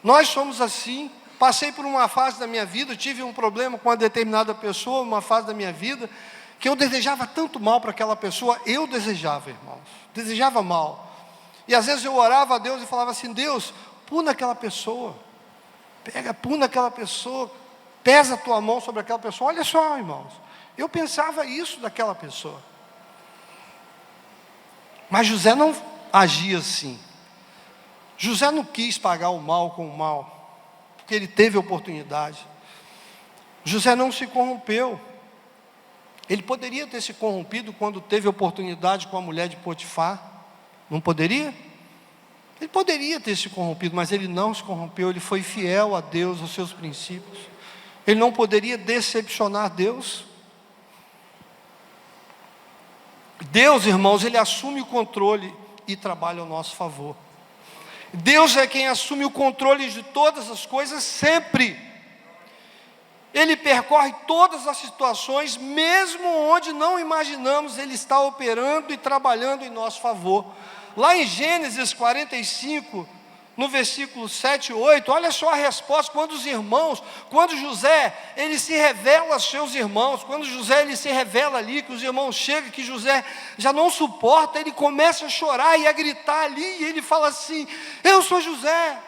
Nós somos assim. Passei por uma fase da minha vida, tive um problema com uma determinada pessoa, uma fase da minha vida, que eu desejava tanto mal para aquela pessoa. Eu desejava, irmãos, desejava mal. E às vezes eu orava a Deus e falava assim: Deus, puna aquela pessoa, puna aquela pessoa, pesa a tua mão sobre aquela pessoa. Olha só, irmãos, eu pensava isso daquela pessoa. Mas José não agia assim. José não quis pagar o mal com o mal, porque ele teve oportunidade. José não se corrompeu. Ele poderia ter se corrompido quando teve oportunidade com a mulher de Potifar. Não poderia? Ele poderia ter se corrompido, mas ele não se corrompeu. Ele foi fiel a Deus, aos seus princípios. Ele não poderia decepcionar Deus. Deus, irmãos, Ele assume o controle e trabalha ao nosso favor. Deus é quem assume o controle de todas as coisas sempre. Ele percorre todas as situações, mesmo onde não imaginamos, Ele está operando e trabalhando em nosso favor. Lá em Gênesis 45, no versículo 7 e 8, olha só a resposta, quando José, ele se revela aos seus irmãos, quando José, ele se revela ali, que os irmãos chegam, que José já não suporta, ele começa a chorar e a gritar ali, e ele fala assim: eu sou José,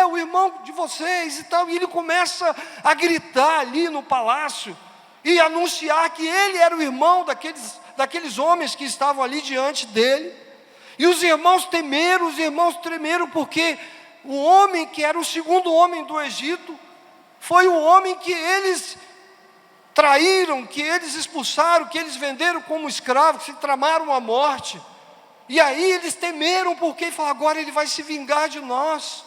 o irmão de vocês e tal, e ele começa a gritar ali no palácio. e anunciar que ele era o irmão daqueles homens que estavam ali diante dele. E os irmãos tremeram, porque o homem que era o segundo homem do Egito, foi o homem que eles traíram, que eles expulsaram, que eles venderam como escravo, que se tramaram a morte. E aí eles temeram, porque falaram, agora ele vai se vingar de nós.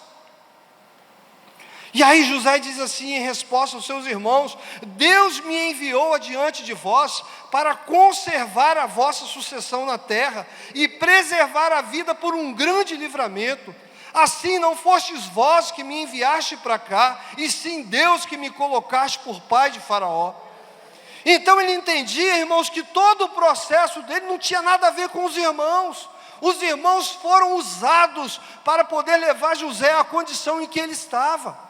E aí José diz assim, em resposta aos seus irmãos: Deus me enviou adiante de vós para conservar a vossa sucessão na terra e preservar a vida por um grande livramento. Assim não fostes vós que me enviaste para cá, e sim Deus que me colocaste por pai de Faraó. Então ele entendia, irmãos, que todo o processo dele não tinha nada a ver com os irmãos. Os irmãos foram usados para poder levar José à condição em que ele estava.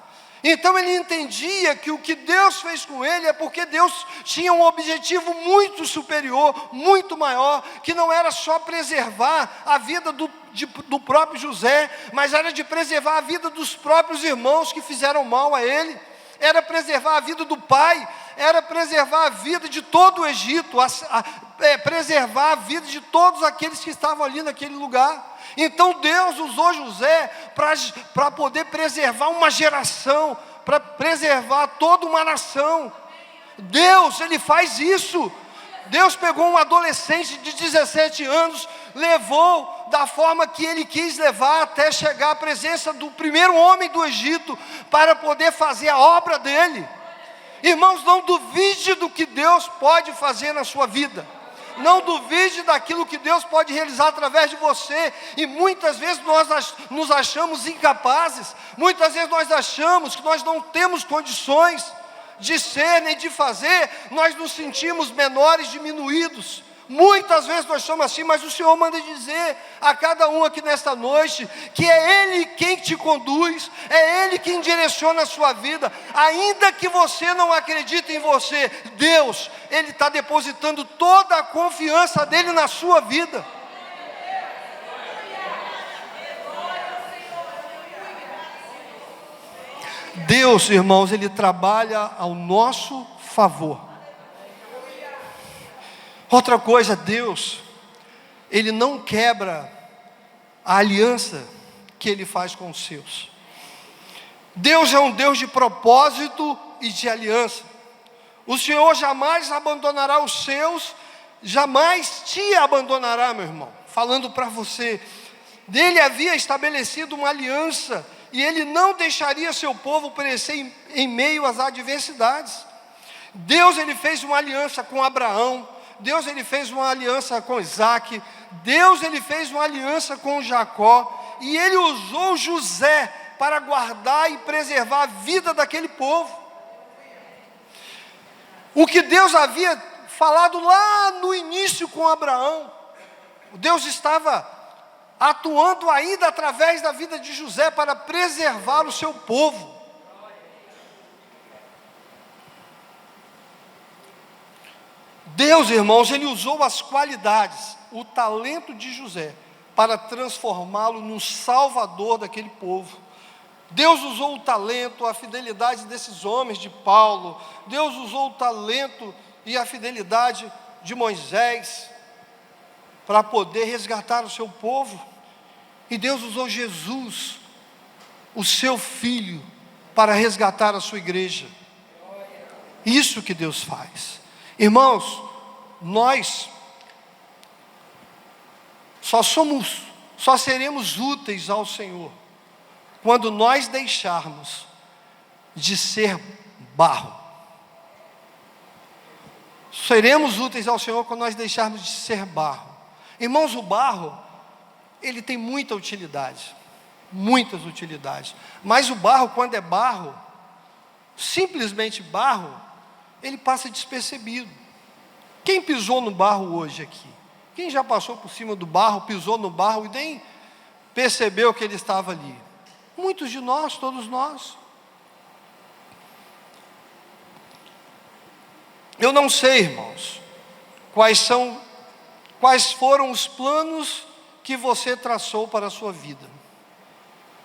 Então ele entendia que o que Deus fez com ele é porque Deus tinha um objetivo muito superior, muito maior, que não era só preservar a vida do próprio José, mas era de preservar a vida dos próprios irmãos que fizeram mal a ele, era preservar a vida do pai, era preservar a vida de todo o Egito, preservar a vida de todos aqueles que estavam ali naquele lugar. Então Deus usou José para poder preservar uma geração, para preservar toda uma nação. Deus, Ele faz isso. Deus pegou um adolescente de 17 anos, levou da forma que Ele quis levar, até chegar à presença do primeiro homem do Egito, para poder fazer a obra dele. Irmãos, não duvide do que Deus pode fazer na sua vida. Não duvide daquilo que Deus pode realizar através de você. E muitas vezes nós nos achamos incapazes. Muitas vezes nós achamos que nós não temos condições de ser nem de fazer. Nós nos sentimos menores, diminuídos. Muitas vezes nós somos assim, mas o Senhor manda dizer a cada um aqui nesta noite que é Ele quem te conduz, é Ele quem direciona a sua vida. Ainda que você não acredite em você, Deus, Ele está depositando toda a confiança dEle na sua vida. Deus, irmãos, Ele trabalha ao nosso favor. Outra coisa, Deus, Ele não quebra a aliança que Ele faz com os seus. Deus é um Deus de propósito e de aliança. O Senhor jamais abandonará os seus, jamais te abandonará, meu irmão. Falando para você, Ele havia estabelecido uma aliança, e Ele não deixaria seu povo perecer em meio às adversidades. Deus, Ele fez uma aliança com Abraão. Deus, Ele fez uma aliança com Isaac. Deus, Ele fez uma aliança com Jacó. E Ele usou José para guardar e preservar a vida daquele povo. O que Deus havia falado lá no início com Abraão, Deus estava atuando ainda através da vida de José para preservar o seu povo. Deus, irmãos, Ele usou as qualidades, o talento de José, para transformá-lo no salvador daquele povo. Deus usou o talento, a fidelidade desses homens, de Paulo. Deus usou o talento e a fidelidade de Moisés, para poder resgatar o seu povo. E Deus usou Jesus, o seu Filho, para resgatar a sua igreja. Isso que Deus faz. Irmãos, nós só seremos úteis ao Senhor quando nós deixarmos de ser barro. Seremos úteis ao Senhor quando nós deixarmos de ser barro. Irmãos, o barro, ele tem muita utilidade, muitas utilidades. Mas o barro, quando é barro, simplesmente barro, ele passa despercebido. Quem pisou no barro hoje aqui? Quem já passou por cima do barro, pisou no barro e nem percebeu que ele estava ali? Muitos de nós, todos nós. Eu não sei, irmãos, quais foram os planos que você traçou para a sua vida.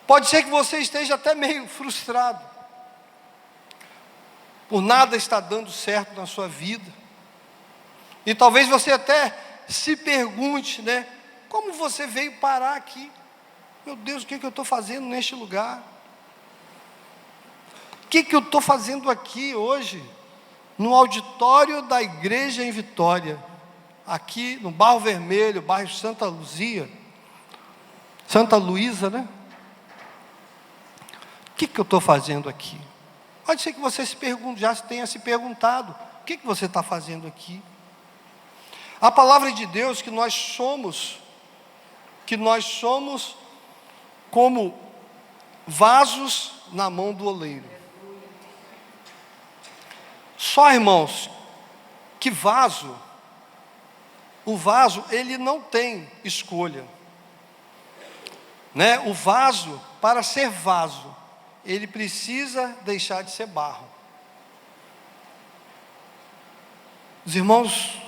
Pode ser que você esteja até meio frustrado. por nada está dando certo na sua vida. E talvez você até se pergunte, né? Como você veio parar aqui? Meu Deus, o que eu estou fazendo neste lugar? O que eu estou fazendo aqui hoje? No auditório da igreja em Vitória, aqui no Barro Vermelho, bairro Santa Luzia, Santa Luísa, né? O que eu estou fazendo aqui? Pode ser que você já tenha se perguntado, o que você está fazendo aqui? A palavra de Deus que nós somos como vasos na mão do oleiro. Só, irmãos, que o vaso, ele não tem escolha, né? O vaso, para ser vaso, ele precisa deixar de ser barro. Os irmãos,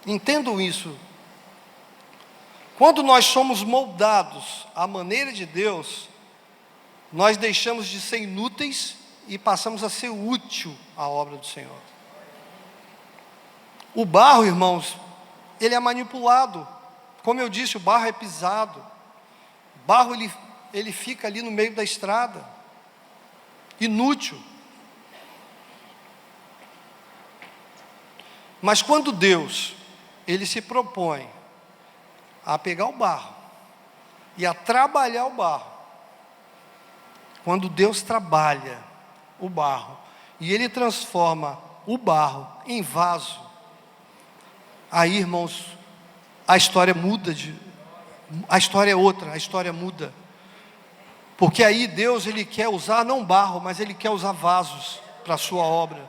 entendam isso. Quando nós somos moldados à maneira de Deus, nós deixamos de ser inúteis e passamos a ser útil à obra do Senhor. O barro, irmãos, ele é manipulado. Como eu disse, o barro é pisado. O barro, ele fica ali no meio da estrada, inútil. Mas quando Deus, ele se propõe a pegar o barro e a trabalhar o barro, quando Deus trabalha o barro e ele transforma o barro em vaso, aí, irmãos, a história muda, a história é outra, a história muda. Porque aí Deus, ele quer usar não barro, mas ele quer usar vasos para a sua obra.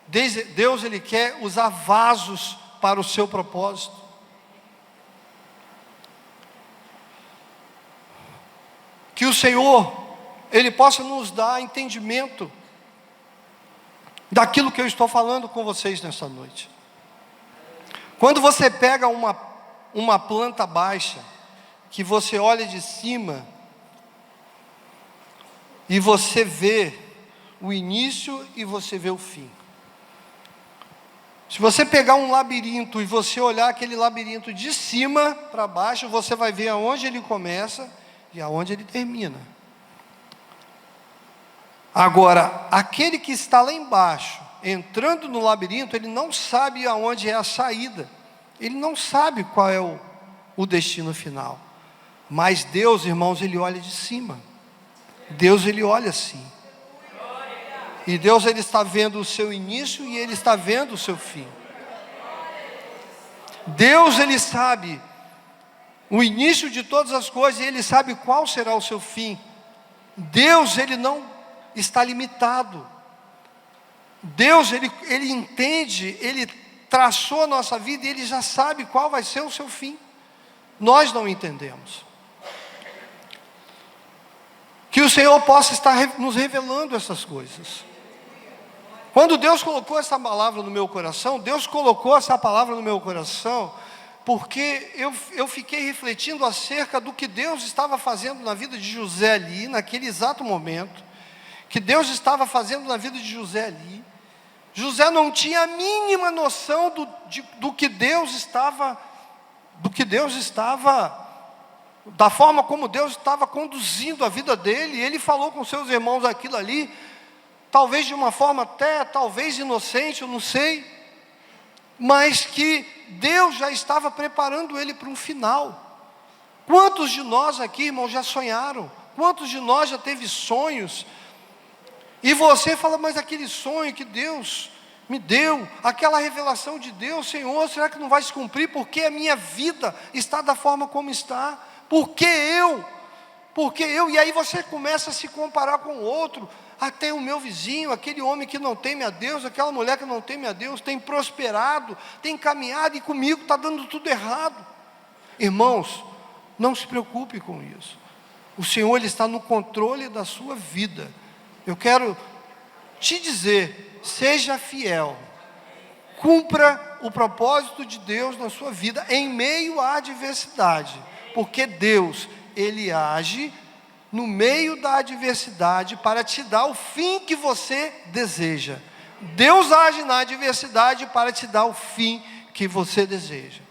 Deus, ele quer usar vasos para o seu propósito. Que o Senhor, ele possa nos dar entendimento daquilo que eu estou falando com vocês nessa noite. Quando você pega uma planta baixa, que você olha de cima, e você vê o início e você vê o fim. Se você pegar um labirinto e você olhar aquele labirinto de cima para baixo, você vai ver aonde ele começa e aonde ele termina. Agora, aquele que está lá embaixo, entrando no labirinto, ele não sabe aonde é a saída. Ele não sabe qual é o destino final. Mas Deus, irmãos, ele olha de cima. Deus, ele olha assim. E Deus, ele está vendo o seu início e ele está vendo o seu fim. Deus, ele sabe o início de todas as coisas e ele sabe qual será o seu fim. Deus, ele não está limitado. Deus, ele entende, ele traçou a nossa vida e ele já sabe qual vai ser o seu fim. Nós não entendemos. Que o Senhor possa estar nos revelando essas coisas. Quando Deus colocou essa palavra no meu coração, Deus colocou essa palavra no meu coração, porque eu fiquei refletindo acerca do que Deus estava fazendo na vida de José ali, naquele exato momento, que Deus estava fazendo na vida de José ali. José não tinha a mínima noção do que Deus estava, da forma como Deus estava conduzindo a vida dele. E ele falou com seus irmãos aquilo ali, talvez de uma forma até, talvez inocente, eu não sei, mas que Deus já estava preparando ele para um final. Quantos de nós aqui, irmãos, já sonharam? Quantos de nós já teve sonhos? E você fala, mas aquele sonho que Deus me deu, aquela revelação de Deus, Senhor, será que não vai se cumprir? Porque a minha vida está da forma como está? Porque eu, e aí você começa a se comparar com o outro. Até o meu vizinho, aquele homem que não teme a Deus, aquela mulher que não teme a Deus, tem prosperado, tem caminhado, e comigo está dando tudo errado. Irmãos, não se preocupe com isso. O Senhor, ele está no controle da sua vida. Eu quero te dizer, seja fiel, cumpra o propósito de Deus na sua vida, em meio à adversidade, porque Deus, ele age no meio da adversidade para te dar o fim que você deseja. Deus age na adversidade para te dar o fim que você deseja.